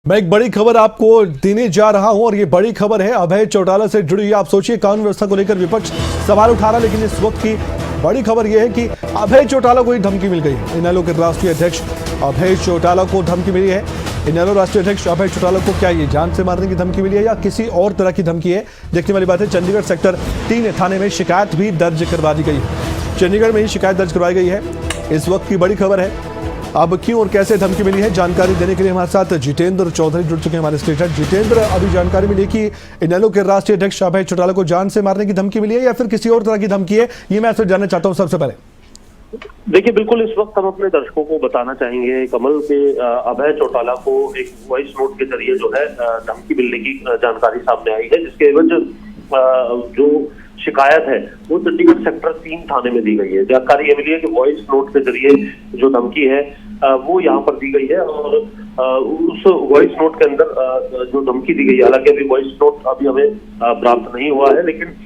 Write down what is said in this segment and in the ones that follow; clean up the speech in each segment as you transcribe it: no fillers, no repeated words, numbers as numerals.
मैं एक बड़ी खबर आपको देने जा रहा हूं और ये बड़ी खबर है अभय चौटाला से जुड़ी हुई। आप सोचिए कानून व्यवस्था को लेकर विपक्ष सवाल उठा रहा, लेकिन इस वक्त की बड़ी खबर यह है कि अभय चौटाला को ही धमकी मिल गई है। इनेलो के राष्ट्रीय अध्यक्ष अभय चौटाला को धमकी मिली है। इनेलो राष्ट्रीय अध्यक्ष अभय चौटाला को क्या ये जान से मारने की धमकी मिली है या किसी और तरह की धमकी है, देखने वाली बात है। चंडीगढ़ सेक्टर 3 थाने में शिकायत भी दर्ज करवा दी गई है। चंडीगढ़ में ही शिकायत दर्ज करवाई गई है। इस वक्त की बड़ी खबर है। अब क्यों और कैसे धमकी मिली है, जानकारी देने के लिए हमारे साथ जितेंद्र चौधरी जुड़ चुके हैं हमारे स्टेट। जितेंद्र, अभी जानकारी मिली कि इनेलो के राष्ट्रीय अध्यक्ष अभय चौटाला को जान से मारने की धमकी मिली है या फिर किसी और तरह की धमकी है, ये मैं आपसे जानना चाहता हूं। सबसे पहले देखिए, बिल्कुल इस वक्त हम अपने दर्शकों को बताना चाहेंगे कमल के अभय चौटाला को एक वॉइस नोट के जरिए जो है धमकी मिलने की जानकारी सामने आई है, जिसके एवज जो शिकायत है वो चंडीगढ़ सेक्टर 3 थाने में दी गई है। जानकारी ये मिली है कि वॉइस नोट के जरिए जो धमकी है वो यहाँ पर दी गई है और उस वॉइस नोट के अंदर जो धमकी दी गई है, हालांकि अभी वॉइस नोट अभी हमें प्राप्त नहीं हुआ है, लेकिन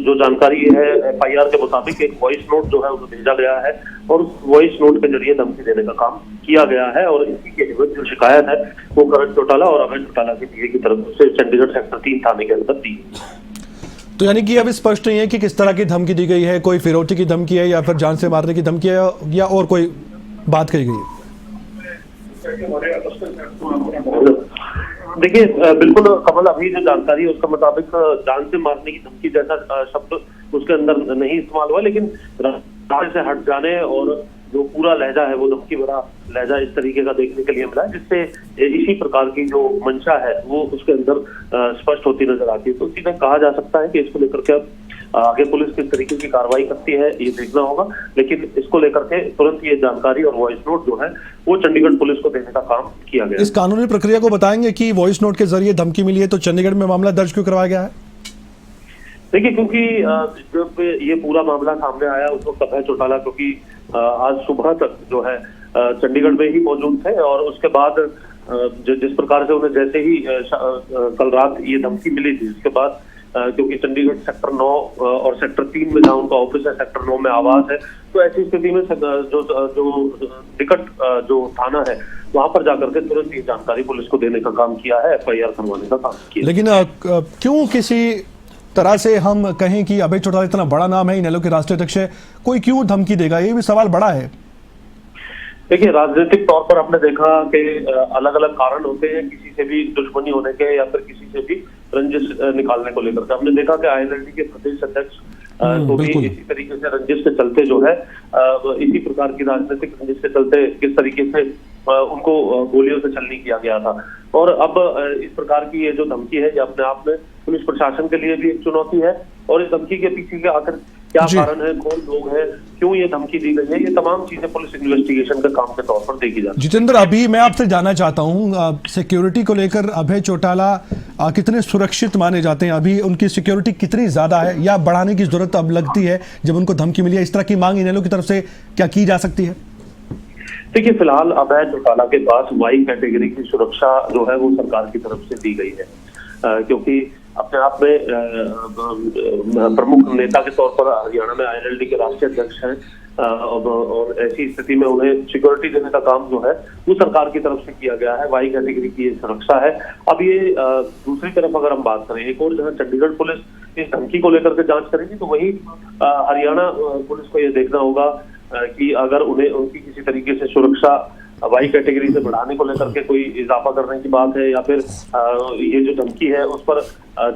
जो जानकारी है FIR के मुताबिक एक वॉइस नोट जो है उसे भेजा गया है और उस वॉइस नोट के जरिए धमकी देने का काम किया गया है। और इसी के एवज जो शिकायत है वो करण चौटाला और अभय चौटाला के पीए की तरफ से चंडीगढ़ सेक्टर 3 थाने के अंदर दी। तो यानी कि अब स्पष्ट नहीं है कि किस तरह की धमकी दी गई है, कोई फिरौती की धमकी है या फिर जान से मारने की धमकी है या और कोई बात कही गई है। देखिए, बिल्कुल कमल, अभी जो जानकारी है उसके मुताबिक जान से मारने की धमकी जैसा शब्द उसके अंदर नहीं इस्तेमाल हुआ, लेकिन रास्ते से हट जाने और जो पूरा लहजा है वो धमकी भरा लहजा इस तरीके का देखने के लिए मिला है, जिससे इसी प्रकार की जो मंशा है वो उसके अंदर स्पष्ट होती नजर आती है। तो सीधे कहा जा सकता है कि इसको लेकर के अब आगे पुलिस किस तरीके की कार्रवाई करती है ये देखना होगा, लेकिन इसको लेकर के तुरंत ये जानकारी और वॉइस नोट जो है वो चंडीगढ़ पुलिस को देने का काम किया गया। इस कानूनी प्रक्रिया को बताएंगे कि वॉइस नोट के जरिए धमकी मिली है तो चंडीगढ़ में मामला दर्ज क्यों करवाया गया है? देखिए, क्योंकि जब ये पूरा मामला सामने आया उस वक्त अभय चौटाला क्योंकि आज सुबह तक जो है चंडीगढ़ में ही मौजूद थे और उसके बाद जिस प्रकार से उन्हें जैसे ही कल रात ये धमकी मिली थी, उसके बाद क्योंकि चंडीगढ़ सेक्टर 9 और सेक्टर 3 में जहाँ उनका ऑफिस है, सेक्टर 9 में आवास है, तो ऐसी स्थिति में जो निकट जो थाना है वहां पर जाकर के तुरंत ये जानकारी पुलिस को देने का काम किया है, FIR करवाने का काम किया। लेकिन क्यों किसी तरह से हम कहें कि अभय चौटाला इतना बड़ा नाम है, इनेलो के राष्ट्रीय अध्यक्ष है, कोई क्यों धमकी देगा, ये भी सवाल बड़ा है। देखिए, राजनीतिक तौर पर आपने देखा कि अलग अलग कारण होते हैं, किसी से भी दुश्मनी होने के या फिर किसी से भी रंजिश निकालने को लेकर। हमने देखा कि ILLD के प्रदेश अध्यक्ष तो भी इसी तरीके से रंजिश के चलते जो है इसी प्रकार की राजनीतिक रंजिश के चलते किस तरीके से उनको गोलियों से छलनी किया गया था। और अब इस प्रकार की ये जो धमकी है ये अपने आप में पुलिस प्रशासन के लिए भी एक चुनौती है और इस धमकी के पीछे के आखिर क्या कारण है, कौन लोग हैं, क्यों ये धमकी दी गई है, ये तमाम चीजें पुलिस इन्वेस्टिगेशन के काम के तौर पर देखी जाती है। जितेंद्र, अभी मैं आपसे जानना चाहता हूं सिक्योरिटी को लेकर अभय चौटाला कितने सुरक्षित माने जाते हैं, अभी उनकी सिक्योरिटी कितनी ज्यादा है या बढ़ाने की जरूरत अब लगती है जब उनको धमकी मिली है? इस तरह की मांग इनेलो की तरफ से क्या की जा सकती है? देखिए, फिलहाल अभय चौटाला के पास वाई कैटेगरी की सुरक्षा जो है वो सरकार की तरफ से दी गई है, क्योंकि अपने आप में प्रमुख नेता के तौर पर हरियाणा में ILLD के राष्ट्रीय अध्यक्ष हैं और ऐसी स्थिति में उन्हें सिक्योरिटी देने का काम जो है वो सरकार की तरफ से किया गया है। वाई कैटेगरी की ये सुरक्षा है। अब ये दूसरी तरफ अगर हम बात करें, एक और जहाँ चंडीगढ़ पुलिस इस धमकी को लेकर के जांच करेगी तो वही हरियाणा पुलिस को ये देखना होगा कि अगर उन्हें उनकी किसी तरीके से सुरक्षा वाई कैटेगरी से बढ़ाने को लेकर के कोई इजाफा करने की बात है या फिर ये जो धमकी है उस पर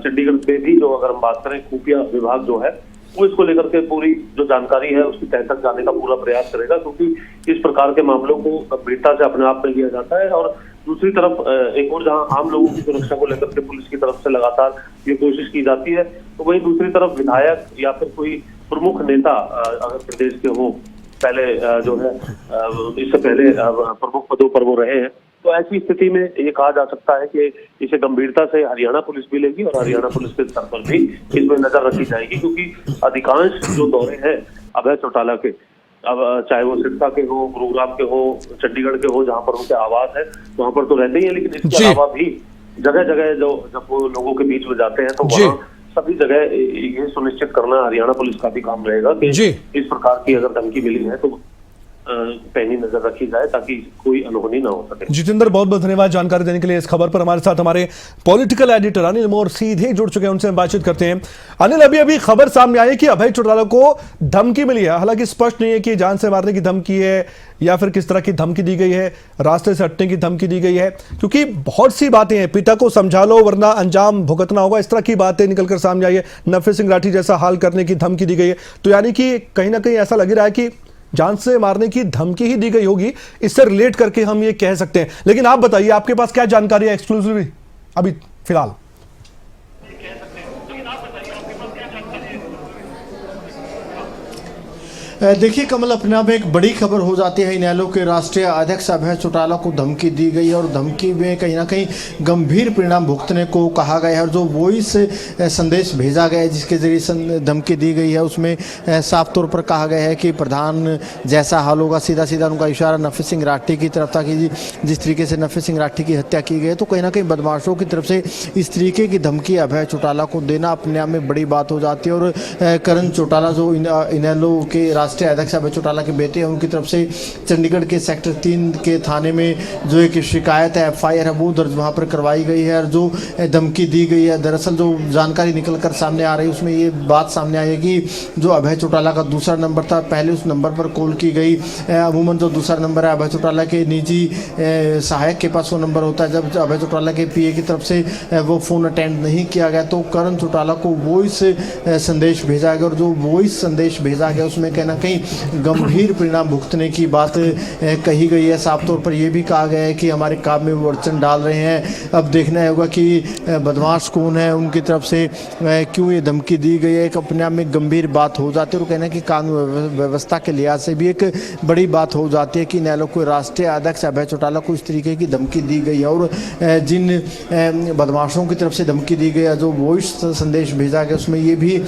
चंडीगढ़ में भी जो अगर हम बात करें खुफिया विभाग जो है वो इसको लेकर के पूरी जो जानकारी है उसकी तह तक जाने का पूरा प्रयास करेगा, क्योंकि इस प्रकार के मामलों को गंभीरता से अपने आप में लिया जाता है। और दूसरी तरफ एक और जहां आम लोगों की सुरक्षा को लेकर के पुलिस की तरफ से लगातार ये कोशिश की जाती है, तो वहीं दूसरी तरफ विधायक या फिर कोई प्रमुख नेता अगर प्रदेश के हो, पहले जो है इससे पहले प्रमुख पदों पर वो रहे हैं, तो ऐसी स्थिति में ये कहा जा सकता है कि इसे गंभीरता से हरियाणा पुलिस भी लेगी और हरियाणा पुलिस के स्तर पर भी इसमें नजर रखी जाएगी, क्योंकि अधिकांश जो दौरे हैं अभय चौटाला के, अब चाहे वो सिरसा के हो, गुरुग्राम के हो, चंडीगढ़ के हो, जहाँ पर उनके आवास है वहां पर तो रहते ही है, लेकिन इसके अलावा भी जगह जगह जो जब वो लोगों के बीच में जाते हैं तो वहाँ सभी जगह ये सुनिश्चित करना हरियाणा पुलिस का भी काम रहेगा कि इस प्रकार की अगर धमकी मिली है तो पैनी नजर रखी जाए ताकि कोई अनहोनी ना हो सके। जितेंद्र, बहुत बहुत धन्यवाद जानकारी देने के लिए। इस खबर पर हमारे साथ हमारे पॉलिटिकल एडिटर अनिल मोर सीधे जुड़ चुके हैं, उनसे हम बातचीत करते हैं। अनिल, अभी अभी खबर सामने आई है कि अभय चौटाला को धमकी मिली है। हालांकि स्पष्ट नहीं है कि जान से मारने की धमकी है या फिर किस तरह की धमकी दी गई है, रास्ते से हटने की धमकी दी गई है, क्योंकि बहुत सी बातें हैं, पिता को समझा लो वरना अंजाम भुगतना होगा, इस तरह की बातें निकलकर सामने आई है। नफे सिंह राठी जैसा हाल करने की धमकी दी गई है। तो यानी कि कहीं ना कहीं ऐसा लग रहा है कि जान से मारने की धमकी ही दी गई होगी, इससे रिलेट करके हम ये कह सकते हैं। लेकिन आप बताइए, आपके पास क्या जानकारी है एक्सक्लूसिवली अभी फिलहाल? देखिए कमल, अपने आप में एक बड़ी खबर हो जाती है। इनेलो के राष्ट्रीय अध्यक्ष अभय चौटाला को धमकी दी गई है और धमकी में कहीं ना कहीं गंभीर परिणाम भुगतने को कहा गया है। और जो वॉइस संदेश भेजा गया है जिसके जरिए धमकी दी गई है, उसमें साफ तौर पर कहा गया है कि प्रधान जैसा हाल होगा। सीधा सीधा उनका इशारा नफे सिंह राठी की तरफ था कि जिस तरीके से नफे सिंह राठी की हत्या की गई है, तो कहीं ना कहीं बदमाशों की तरफ से इस तरीके की धमकी अभय चौटाला को देना अपने आप में बड़ी बात हो जाती है। और करण चौटाला जो इनेलो के राष्ट्रीय अध्यक्ष अभय चौटाला के बेटे हैं, उनकी तरफ से चंडीगढ़ के सेक्टर 3 के थाने में जो एक शिकायत है, FIR है, वो दर्ज वहाँ पर करवाई गई है। और जो धमकी दी गई है, दरअसल जो जानकारी निकल कर सामने आ रही है उसमें ये बात सामने आई है कि जो अभय चौटाला का दूसरा नंबर था, पहले उस नंबर पर कॉल की गई। अमूमन जो दूसरा नंबर है अभय चौटाला के निजी सहायक के पास वो नंबर होता है। जब अभय चौटाला के PA की तरफ से वो फ़ोन अटेंड नहीं किया गया तो करण चौटाला को वॉइस संदेश भेजा गया। और जो वॉइस संदेश भेजा गया उसमें कहीं ना कहीं गंभीर परिणाम भुगतने की बात कही गई है। साफ तौर पर यह भी कहा गया है कि हमारे काम में वो अड़चन डाल रहे हैं। अब देखना होगा कि बदमाश कौन है, उनकी तरफ से क्यों ये धमकी दी गई है। एक अपने आप में गंभीर बात हो जाती है और कहना है कि कानून व्यवस्था के लिहाज से भी एक बड़ी बात हो जाती है कि इनेलो को राष्ट्रीय अध्यक्ष अभय चौटाला को इस तरीके की धमकी दी गई है। और जिन बदमाशों की तरफ से धमकी दी गई है, जो वॉइस संदेश भेजा गया, उसमें ये भी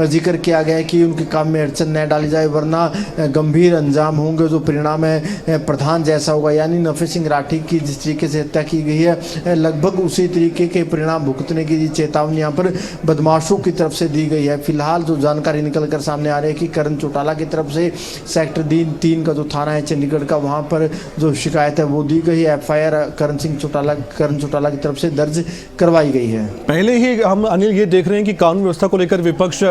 जिक्र किया गया है कि उनके काम में अड़चन न डाली जाए वरना गंभीर अंजाम होंगे। जो परिणाम है प्रधान जैसा होगा, यानी नफे सिंह राठी की जिस तरीके से हत्या की गई है, लगभग उसी तरीके के परिणाम भुगतने की चेतावनी यहाँ पर बदमाशों की तरफ से दी गई है। फिलहाल जो जानकारी निकल कर सामने आ रही है कि करण चौटाला की तरफ से सेक्टर 3 का जो थाना है चंडीगढ़ का, वहाँ पर जो शिकायत है वो दी गई है। FIR करण चौटाला की तरफ से दर्ज करवाई गई है। पहले ही हम अनिल ये देख रहे हैं कि कानून व्यवस्था को लेकर विपक्ष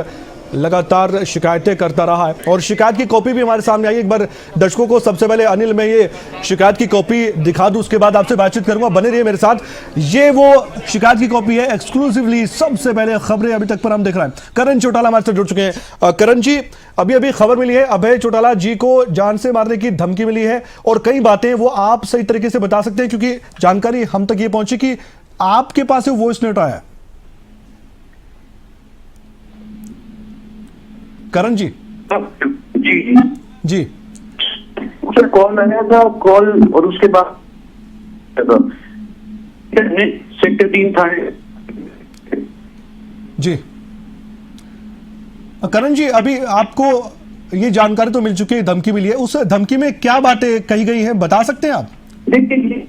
लगातार शिकायतें करता रहा है और शिकायत की कॉपी भी हमारे सामने आई। एक बार दर्शकों को सबसे पहले अनिल मैं ये शिकायत की कॉपी दिखा दूं, उसके बाद आपसे बातचीत करूंगा, बने रहिए मेरे साथ। ये वो शिकायत की कॉपी है, एक्सक्लूसिवली सबसे पहले खबरें अभी तक पर हम देख रहे हैं। करण चौटाला हमारे साथ जुड़ चुके हैं। करण जी, अभी अभी खबर मिली है अभय चौटाला जी को जान से मारने की धमकी मिली है और कई बातें वो आप सही तरीके से बता सकते हैं, क्योंकि जानकारी हम तक ये पहुंची कि आपके पास वॉइस नोट आया। करण जी। जी जी सर, कॉल आया था, कॉल और उसके बाद सेक्टर 3 थाने। जी करण जी, अभी आपको ये जानकारी तो मिल चुकी है, धमकी मिली है, उस धमकी में क्या बातें कही गई हैं बता सकते हैं आप? देखिए,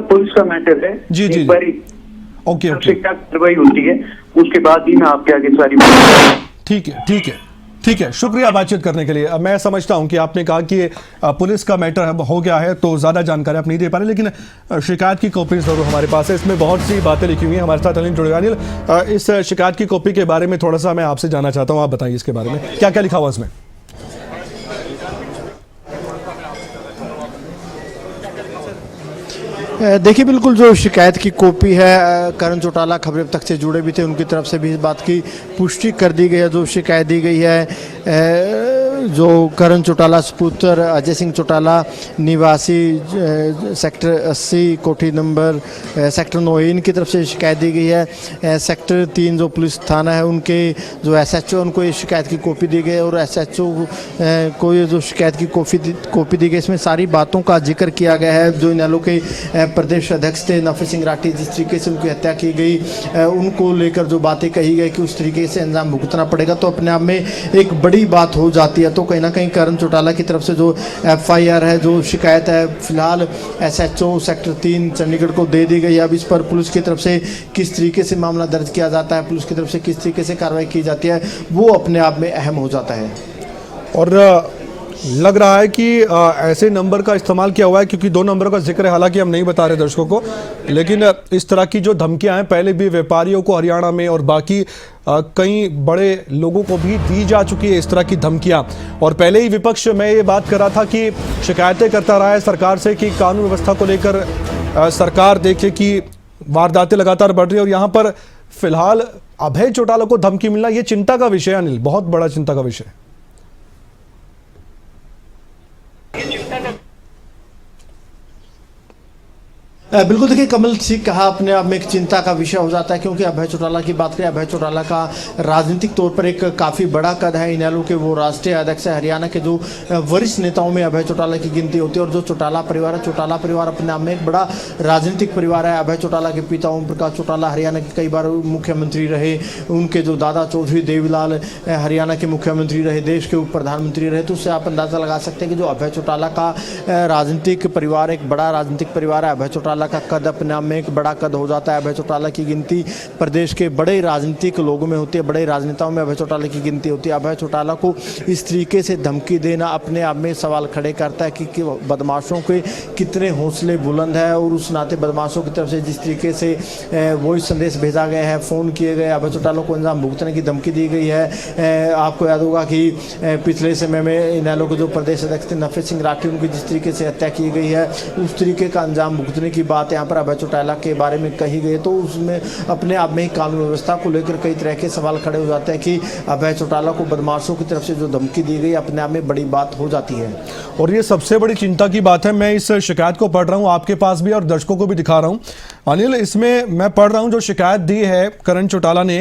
पुलिस का मैटर है। जी जी, ओके ओके, क्या कार्रवाई होती है उसके बाद ही मैं आपके आगे सारी। ठीक है ठीक है ठीक है, शुक्रिया बातचीत करने के लिए। मैं समझता हूं कि आपने कहा कि पुलिस का मैटर हो गया है तो ज़्यादा जानकारी आप नहीं दे पा रहे, लेकिन शिकायत की कॉपी ज़रूर हमारे पास है, इसमें बहुत सी बातें लिखी हुई हैं। हमारे साथ अनिल जुड़ेगा। अनिल, इस शिकायत की कॉपी के बारे में थोड़ा सा मैं आपसे जानना चाहता हूँ, आप बताइए इसके बारे में क्या क्या लिखा हुआ इसमें। देखिए, बिल्कुल जो शिकायत की कॉपी है, करण चौटाला खबरें अब तक से जुड़े भी थे, उनकी तरफ से भी इस बात की पुष्टि कर दी गई है। जो शिकायत दी गई है, जो करण चौटाला पुत्र अजय सिंह चौटाला निवासी सेक्टर 80 कोठी नंबर सेक्टर 9 इनकी तरफ से शिकायत दी गई है। सेक्टर 3 जो पुलिस थाना है, उनके जो SHO उनको ये शिकायत की कॉपी दी गई और SHO को ये जो शिकायत की कॉपी दी गई, इसमें सारी बातों का जिक्र किया गया है। जो इनेलो के प्रदेश अध्यक्ष थे नफे सिंह राठी, जिस तरीके से उनकी हत्या की गई, उनको लेकर जो बातें कही गई कि उस तरीके से अंजाम भुगतना पड़ेगा, तो अपने आप में एक बड़ी बात हो जाती है। तो कहीं ना कहीं करण चौटाला की तरफ से जो FIR है, जो शिकायत है, फिलहाल SHO सेक्टर 3 चंडीगढ़ को दे दी गई है। अब इस पर पुलिस की तरफ से किस तरीके से मामला दर्ज किया जाता है, पुलिस की तरफ से किस तरीके से कार्रवाई की जाती है, वो अपने आप में अहम हो जाता है। और लग रहा है कि ऐसे नंबर का इस्तेमाल किया हुआ है, क्योंकि 2 नंबरों का जिक्र है, हालांकि हम नहीं बता रहे दर्शकों को, लेकिन इस तरह की जो धमकियां हैं पहले भी व्यापारियों को हरियाणा में और बाकी कई बड़े लोगों को भी दी जा चुकी है इस तरह की धमकियां। और पहले ही विपक्ष में ये बात कर रहा था कि शिकायतें करता रहा है सरकार से कि कानून व्यवस्था को लेकर सरकार देखे कि वारदातें लगातार बढ़ रही है। और यहाँ पर फिलहाल अभय चौटाला को धमकी मिलना ये चिंता का विषय है अनिल, बहुत बड़ा चिंता का विषय है। बिल्कुल, देखिए कमल ठीक कहा, अपने आप में एक चिंता का विषय हो जाता है, क्योंकि अभय चौटाला की बात करें, अभय चौटाला का राजनीतिक तौर पर एक काफ़ी बड़ा कद है। इनेलो के वो राष्ट्रीय अध्यक्ष है। हरियाणा के जो वरिष्ठ नेताओं में अभय चौटाला की गिनती होती है। और जो चौटाला परिवार है, चौटाला परिवार अपने आप में एक बड़ा राजनीतिक परिवार है। अभय चौटाला के पिता ओम प्रकाश चौटाला हरियाणा के कई बार मुख्यमंत्री रहे। उनके जो दादा चौधरी देवीलाल हरियाणा के मुख्यमंत्री रहे, देश के उप प्रधानमंत्री रहे। तो उससे आप अंदाज़ा लगा सकते हैं कि जो अभय चौटाला का राजनीतिक परिवार, एक बड़ा राजनीतिक परिवार है। अभय चौटाला का कद अपने आप में एक बड़ा कद हो जाता है। अभय चौटाला की गिनती प्रदेश के बड़े राजनीतिक लोगों में होती है, बड़े राजनेताओं में अभय चौटाला की गिनती होती है। अभय चौटाला को इस तरीके से धमकी देना अपने आप में सवाल खड़े करता है कि बदमाशों के कितने हौसले बुलंद है। और उस नाते बदमाशों की तरफ से जिस तरीके से वॉइस संदेश भेजा गया है, फ़ोन किए गए, अभय चौटाला को अंजाम भुगतने की धमकी दी गई है। आपको याद होगा कि पिछले समय में इनेलो के जो प्रदेश अध्यक्ष थे नफे सिंह राठी, उनकी जिस तरीके से हत्या की गई है, उस तरीके का अंजाम भुगतने की बात यहाँ पर अभय चौटाला के बारे में कही गई। तो उसमें अपने आप में ही कानून व्यवस्था को लेकर कई तरह के सवाल खड़े हो जाते हैं कि अभय चौटाला को बदमाशों की तरफ से जो धमकी दी गई अपने आप में बड़ी बात हो जाती है। और ये सबसे बड़ी चिंता की बात है। मैं इस शिकायत को पढ़ रहा हूँ आपके पास भी और दर्शकों को भी दिखा रहा हूँ अनिल। इसमें मैं पढ़ रहा हूँ जो शिकायत दी है करण चौटाला ने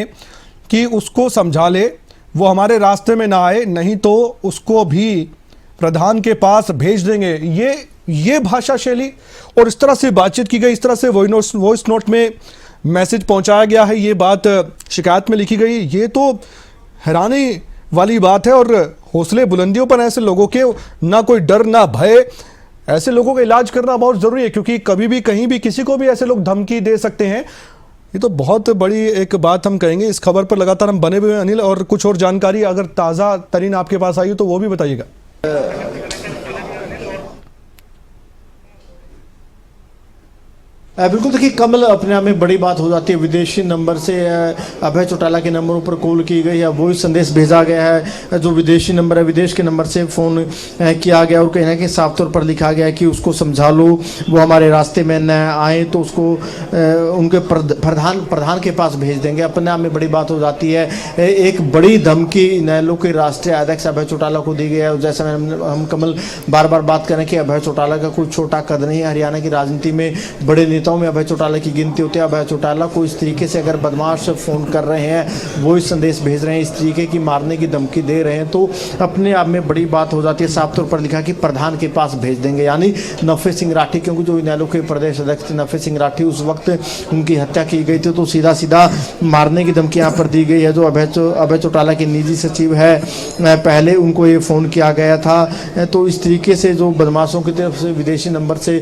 कि उसको समझा ले, वो हमारे रास्ते में ना आए, नहीं तो उसको भी प्रधान के पास भेज देंगे। ये भाषा शैली और इस तरह से बातचीत की गई, इस तरह से वॉइस नोट में मैसेज पहुंचाया गया है, ये बात शिकायत में लिखी गई। ये तो हैरानी वाली बात है। और हौसले बुलंदियों पर ऐसे लोगों के ना कोई डर ना भय, ऐसे लोगों का इलाज करना बहुत ज़रूरी है, क्योंकि कभी भी कहीं भी किसी को भी ऐसे लोग धमकी दे सकते हैं। ये तो बहुत बड़ी एक बात हम कहेंगे। इस खबर पर लगातार हम बने हुए हैं अनिल, और कुछ और जानकारी अगर ताज़ा तरीन आपके पास आई हो तो वो भी बताइएगा। बिल्कुल, देखिए कमल, अपने आप में बड़ी बात हो जाती है। विदेशी नंबर से अभय चौटाला के नंबरों पर कॉल की गई है, वॉइस संदेश भेजा गया है। जो विदेशी नंबर है, विदेश के नंबर से फ़ोन किया गया और कहीं ना कहीं साफ तौर पर लिखा गया कि उसको समझा लो, वो हमारे रास्ते में न आए तो उसको उनके प्रधान के पास भेज देंगे। अपने आप में बड़ी बात हो जाती है। एक बड़ी धमकी इनेलो के राष्ट्रीय अध्यक्ष अभय चौटाला को दी गई है। जैसा हम कमल बार बार बात करें कि अभय चौटाला का कोई छोटा कद नहीं है। हरियाणा की राजनीति में बड़े में अभय चौटाला की गिनती होती है। अभय चौटाला को इस तरीके से अगर बदमाश फोन कर रहे हैं, वॉइस संदेश भेज रहे हैं, इस तरीके की मारने की धमकी दे रहे हैं, तो अपने आप में बड़ी बात हो जाती है। साफ तौर पर लिखा कि प्रधान के पास भेज देंगे, यानी नफे सिंह राठी, क्योंकि जो इनेलो के प्रदेश अध्यक्ष थे नफे सिंह राठी, उस वक्त उनकी हत्या की गई थी, तो सीधा सीधा मारने की धमकी यहाँ पर दी गई है। जो अभय चौटाला के निजी सचिव है, पहले उनको ये फ़ोन किया गया था। तो इस तरीके से जो बदमाशों की तरफ से विदेशी नंबर से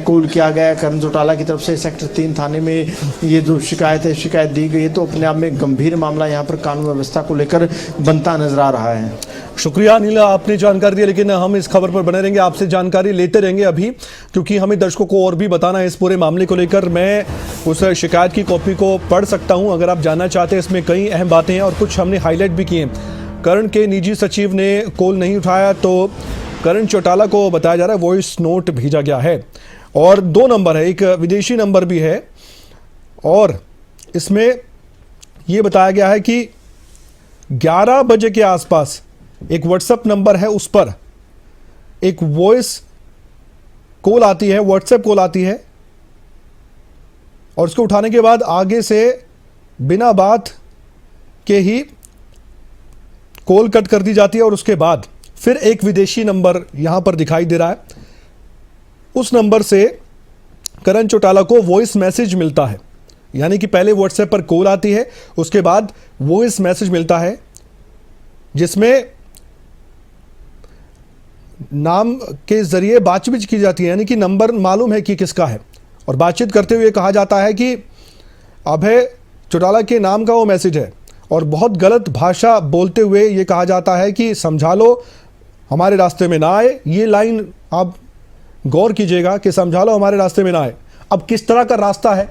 कॉल किया गया करण चौटाला की तरफ से सेक्टर 3 थाने में ये जो शिकायत दी गई है, तो अपने आप में गंभीर मामला यहाँ पर कानून व्यवस्था को लेकर बनता नजर आ रहा है। शुक्रिया अनिल, आपने जानकारी दी, लेकिन हम इस खबर पर बने रहेंगे, आपसे जानकारी लेते रहेंगे अभी, क्योंकि हमें दर्शकों को और भी बताना है इस पूरे मामले को लेकर। मैं उस शिकायत की कॉपी को पढ़ सकता हूं अगर आप जानना चाहते हैं। इसमें कई अहम बातें हैं और कुछ हमने हाईलाइट भी किए। करण के निजी सचिव ने कॉल नहीं उठाया, तो करण चौटाला को बताया जा रहा है वॉइस नोट भेजा गया है, और 2 नंबर है, एक विदेशी नंबर भी है। और इसमें यह बताया गया है कि 11 बजे के आसपास एक व्हाट्सएप नंबर है, उस पर एक वॉइस कॉल आती है, व्हाट्सएप कॉल आती है, और उसको उठाने के बाद आगे से बिना बात के ही कॉल कट कर दी जाती है। और उसके बाद फिर एक विदेशी नंबर यहां पर दिखाई दे रहा है, उस नंबर से करण चौटाला को वॉइस मैसेज मिलता है। यानी कि पहले व्हाट्सएप पर कॉल आती है, उसके बाद वॉइस मैसेज मिलता है, जिसमें नाम के जरिए बातचीत की जाती है, यानी कि नंबर मालूम है कि किसका है, और बातचीत करते हुए कहा जाता है कि अभय चौटाला के नाम का वो मैसेज है, और बहुत गलत भाषा बोलते हुए ये कहा जाता है कि समझा लो, हमारे रास्ते में ना आए, ये लाइन आप गौर कीजिएगा कि समझा लो हमारे रास्ते में ना आए। अब किस तरह का रास्ता है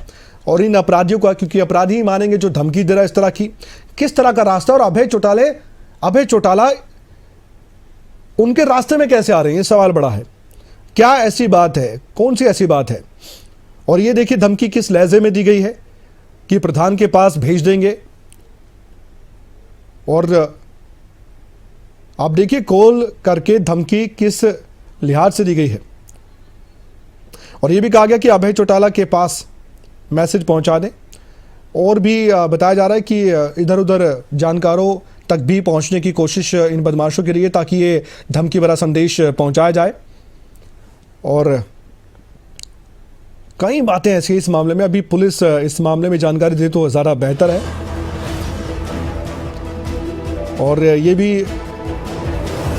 और इन अपराधियों का, क्योंकि अपराधी ही मानेंगे जो धमकी दे रहा है इस तरह की, किस तरह का रास्ता, और अभय चौटाला उनके रास्ते में कैसे आ रहे हैं, ये सवाल बड़ा है। क्या ऐसी बात है, कौन सी ऐसी बात है? और ये देखिए धमकी किस लहजे में दी गई है कि प्रधान के पास भेज देंगे, और आप देखिए कॉल करके धमकी किस लिहाज से दी गई है। और ये भी कहा गया कि अभय चौटाला के पास मैसेज पहुंचा दें, और भी बताया जा रहा है कि इधर उधर जानकारों तक भी पहुंचने की कोशिश इन बदमाशों के लिए, ताकि ये धमकी भरा संदेश पहुंचाया जाए। और कई बातें ऐसी इस मामले में, अभी पुलिस इस मामले में जानकारी दे तो ज़्यादा बेहतर है। और ये भी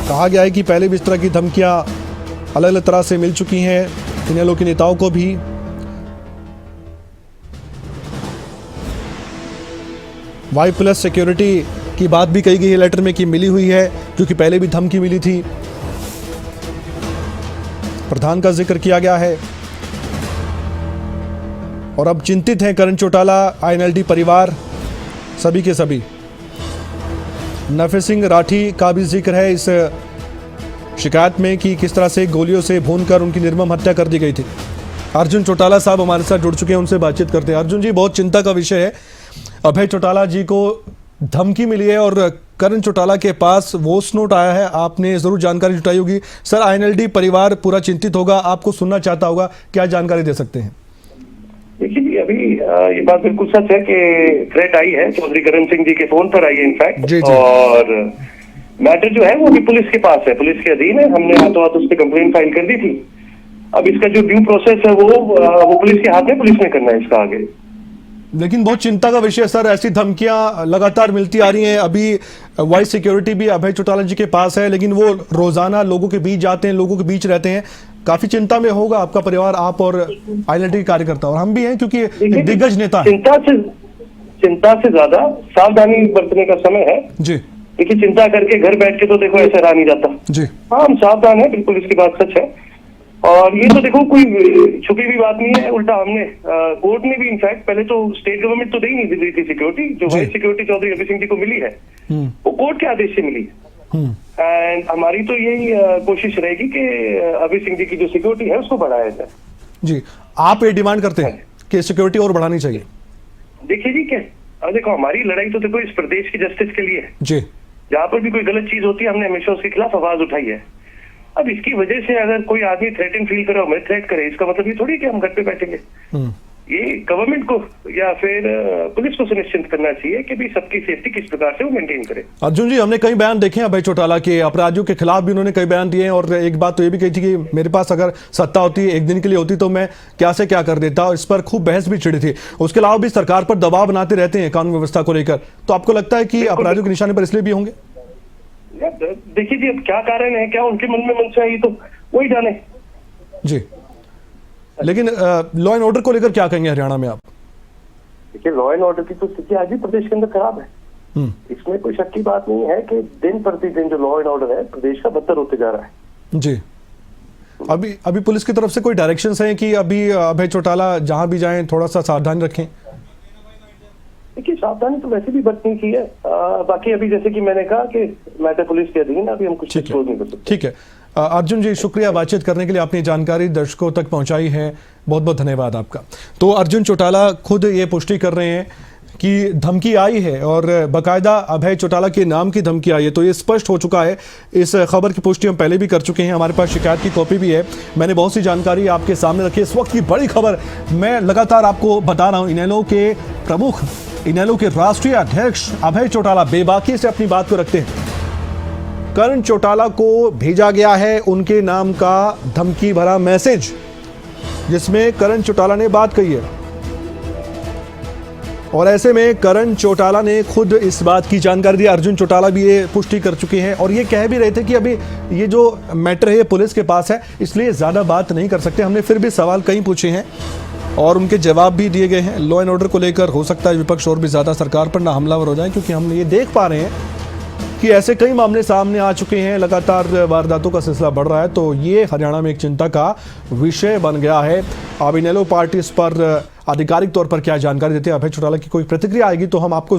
कहा गया है कि पहले भी इस तरह की धमकियां अलग अलग तरह से मिल चुकी हैं इनेलो के नेताओं को भी। वाई प्लस सिक्योरिटी की बात भी कही गई है लेटर में कि मिली हुई है, क्योंकि पहले भी धमकी मिली थी। प्रधान का जिक्र किया गया है। और अब चिंतित हैं करण चौटाला, आईएनएलडी परिवार, सभी के सभी। नफे सिंह राठी का भी जिक्र है इस शिकायत में कि किस तरह से गोलियों से भूनकर उनकी निर्मम हत्या कर दी गई थी। अर्जुन चौटाला साहब हमारे साथ जुड़ चुके हैं, उनसे बातचीत करते हैं। अर्जुन जी, बहुत चिंता का विषय है, अभय चौटाला जी को धमकी मिली है और करण चौटाला के पास वॉइस नोट आया है, आपने जरूर जानकारी जुटाई होगी। सर, आईएनएलडी परिवार पूरा चिंतित होगा, आपको सुनना चाहता होगा, क्या जानकारी दे सकते हैं? देखिए, अभी ये बात बिल्कुल सच है कि थ्रेट आई है, चौधरी करण सिंह जी के फोन पर आई है इनफैक्ट, और मैटर जो है वो अभी पुलिस के पास है, पुलिस के अधीन है। हमने हाथों हाथ उस पर कंप्लेंट फाइल कर दी थी। अब इसका जो ड्यू प्रोसेस है वो पुलिस के हाथ में, पुलिस ने करना है इसका आगे। लेकिन बहुत चिंता का विषय सर, ऐसी धमकियां लगातार मिलती आ रही हैं। अभी वाई सिक्योरिटी भी अभय चौटाला जी के पास है, लेकिन वो रोजाना लोगों के बीच जाते हैं, लोगों के बीच रहते हैं। काफी चिंता में होगा आपका परिवार, आप और आईएनएलडी के कार्यकर्ता, और हम भी हैं क्योंकि एक दिग्गज नेता है। चिंता से ज्यादा सावधानी बरतने का समय है जी। देखिए, चिंता करके घर बैठ के तो देखो ऐसा रहा नहीं जाता जी। हाँ, हम सावधान है, बिल्कुल इसकी बात सच है। और ये तो देखो कोई छुपी हुई बात नहीं है, उल्टा हमने कोर्ट ने भी इनफैक्ट, पहले तो स्टेट गवर्नमेंट तो दे ही नहीं दी थी सिक्योरिटी, जो वाइस सिक्योरिटी चौधरी अभय सिंह जी को मिली है वो कोर्ट के आदेश से मिली है। एंड हमारी तो यही कोशिश रहेगी कि अभय सिंह जी की जो सिक्योरिटी है उसको बढ़ाया जाए। जी, आप ये डिमांड करते हैं कि सिक्योरिटी और बढ़ानी चाहिए? देखिए जी, क्या अब देखो, हमारी लड़ाई तो देखो इस प्रदेश की जस्टिस के लिए है जी। जहाँ पर भी कोई गलत चीज होती है, हमने हमेशा उसके खिलाफ आवाज उठाई है। अब इसकी वजह से अगर कोई आदमी थ्रेटन फील करे, हमें थ्रेट करे, इसका मतलब ये थोड़ी कि हम घर पे बैठेंगे। ये गवर्नमेंट को या फिर पुलिस को सुनिश्चित करना चाहिए कि भी सबकी सेफ्टी किस प्रकार से वो मेंटेन करे। अर्जुन जी, हमने कई बयान देखे हैं अभय चौटाला के, अपराधियों के खिलाफ भी उन्होंने कई बयान दिए हैं, और एक बात तो ये भी कही थी कि मेरे पास अगर सत्ता होती, एक दिन के लिए होती, तो मैं क्या से क्या कर देता, और इस पर खूब बहस भी छिड़ी थी। उसके अलावा भी सरकार पर दबाव बनाते रहते हैं कानून व्यवस्था को लेकर, तो आपको लगता है कि अपराधियों के निशाने पर इसलिए भी होंगे? देखिए जी, अब क्या कारण है, क्या उनके मन में मनसा है, तो वही जाने जी। लेकिन लॉ एंड ऑर्डर को लेकर क्या कहेंगे हरियाणा में आप? देखिए, लॉ एंड ऑर्डर की तो स्थिति आज भी प्रदेश के अंदर खराब है, इसमें कोई शक की बात नहीं है कि दिन प्रतिदिन जो लॉ एंड ऑर्डर है प्रदेश का बदतर होते जा रहा है जी। अभी पुलिस की तरफ से कोई डायरेक्शंस हैं कि अभी अभय चौटाला जहां भी जाएं थोड़ा सा सावधानी रखें? देखिए, सावधानी तो वैसे भी बरतनी की है, बाकी अभी जैसे कि मैंने कहा कि मैटर पुलिस के अधीन, अभी हम कुछ एक्सपोज नहीं कर सकते। ठीक है अर्जुन जी, शुक्रिया बातचीत करने के लिए, आपने जानकारी दर्शकों तक पहुंचाई है, बहुत बहुत धन्यवाद आपका। तो अर्जुन चौटाला खुद ये पुष्टि कर रहे हैं कि धमकी आई है, और बाकायदा अभय चौटाला के नाम की धमकी आई है, तो ये स्पष्ट हो चुका है। इस खबर की पुष्टि हम पहले भी कर चुके हैं, हमारे पास शिकायत की कॉपी भी है, मैंने बहुत सी जानकारी आपके सामने रखी है। इस वक्त की बड़ी खबर मैं लगातार आपको बता रहा हूँ, इनेलो के प्रमुख, इनेलो के राष्ट्रीय अध्यक्ष अभय चौटाला बेबाकी से अपनी बात को रखते हैं। करण चौटाला को भेजा गया है उनके नाम का धमकी भरा मैसेज, जिसमें करण चौटाला ने बात कही है, और ऐसे में करण चौटाला ने खुद इस बात की जानकारी दी। अर्जुन चौटाला भी ये पुष्टि कर चुके हैं, और ये कह भी रहे थे कि अभी ये जो मैटर है ये पुलिस के पास है, इसलिए ज़्यादा बात नहीं कर सकते। हमने फिर भी सवाल कई पूछे हैं और उनके जवाब भी दिए गए हैं। लॉ एंड ऑर्डर को लेकर हो सकता है विपक्ष और भी ज़्यादा सरकार पर ना हमलावर हो जाए, क्योंकि हम ये देख पा रहे हैं कि ऐसे कई मामले सामने आ चुके हैं, लगातार वारदातों का सिलसिला बढ़ रहा है, तो ये हरियाणा में एक चिंता का विषय बन गया है। अब इनेलो पार्टी इस पर आधिकारिक तौर पर क्या जानकारी देते हैं, अभय चौटाला की कोई प्रतिक्रिया आएगी तो हम आपको